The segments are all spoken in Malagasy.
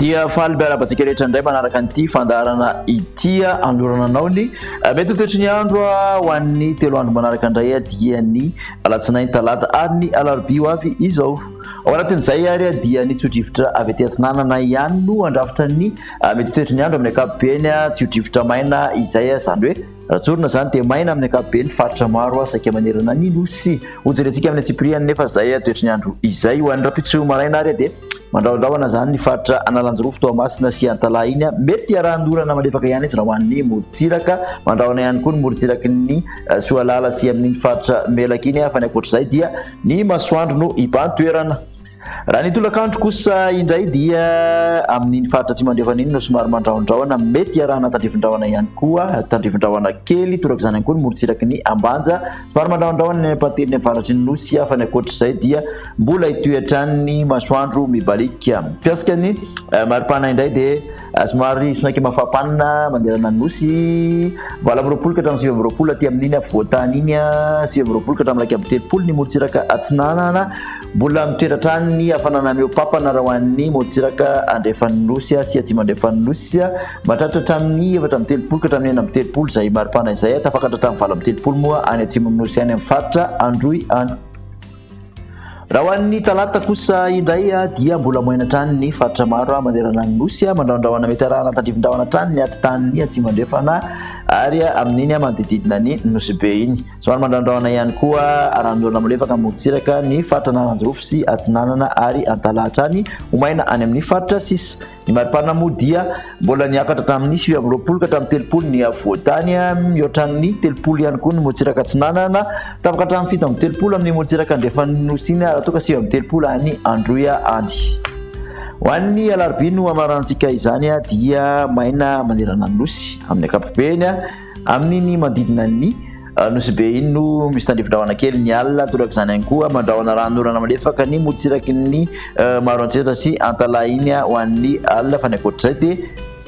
dia faly miarabantsika rehetra indray manaraka an'ity fandarana itya androrananao ny mety ho toetry ny andro ho an'ny telo andro manaraka indray dia ny alatsinainy talata ary ny alarobia ho avy izao ao anatin'izay ary dia ny tsotrivotra avy aty atsinanana ihany no andrafitra ny mety ho toetry ny andro amin'ny ankapobeny tsotrivotra maina izay zany hoe ratsorina zany dia maina amin'ny ankapobeny faritra maro saika manerana ny nosy hojerentsika amin'ny atsipriany nefa zay toetry ny andro izay ho an'ny rapitso maraina ary dia mandraondraona zany ny faritra analanjorofo Toamasina sy Antalahy iny mety arahandorana malefaka ihany izy raha hoan'ny morontsiraka mandraona ihany koa ny morontsiraky ny Soalala sy amin'iny faritra Melaka iny fa ny ankoatr'izay dia ny masoandro no ibantoerana. Raha ny tolakandro kosa indray dia amin'iny faritra tsy mandrefana iny no somary mandraondraona mety arahana tandrivindraona ihany koa tandrivindraona kely toraka izany ihany koa ny morontsiraky ny Ambanja somary mandraondraona ny pately ny avaratry ny nosy fa ny ankoatr'izay dia mbola hitoetrany masoandro mibalika mpiasika ny maripana indray dia somary sonaiky mafapana manderana nosy vala ambiroapolo ka hatramin'ny 20 aty amin'iny voatany iny 20 ka hatramin'ny 30 ny morontsiraka atsinanana mbola mitoetratrany ny hafanana miopapana raha hoan'ny morontsiraka andrefan'ny nosy sy atsy mandrefan'ny nosy mahatratra hatramin'ny 7 ka hatramin'ny 9 izay maripana izay tafakatra hatramin'ny 7 moa any atsimon'ny nosy any amin'ny faritra Androy any. Raha hoan'ny talata kosa indray dia mbola moena trany ny faritra maro manderana ny nosy mandraondraona mety arahana tandrivindraona trany ny atitany atsy mandrefana ary amin'iny manodididina ny nosy be iny somary mandraondraona ihany koa arahandorana malefaka morontsiraka ny faritra Analanjorofo sy Atsinanana ary Antalahy trany homaina any amin'ny faritra sisa ny maripana moa dia mbola niakatra hatramin'ny 20 ka hatramin'ny 30 ny voatany mihoatran'ny 30 ihany koa ny morontsiraka Atsinanana tapaka hatramin'ny 7 amin'ny morontsiraka andrefan'ny nosy iny raha toka 7 any Androy any. Ho an'ny alarobia no amarantsika izany dia maina manerana ny nosy amin'ny ankapobeny amin'iny manodidina ny nosy be iny no misy tandrivindraona kely ny alina toraka izany ihany koa mandraona ranondorana malefaka ny morontsiraky ny Maroantsetra sy Antalahy iny ho an'ny alina fa ny ankoatr'izay dia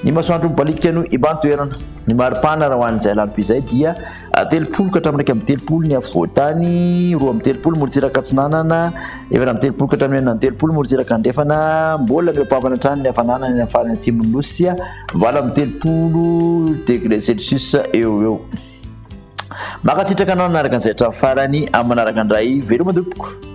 ny masoandro mibalika no ibantoerana ny maripana raha hoan'izay alarobia izay dia 30 ka hatramin'ny 30 ny avoatany 2 morontsiraka Atsinanana 7 ka hatramin'ny 9 morontsiraka andrefana mbola miopapana trany ny hafanana ny farany atsimon'ny nosy 30 degré celsius eo makatsitraka anao nanaraka an'izay hatramin'ny farany amin'ny manaraka indray veloma tompoko.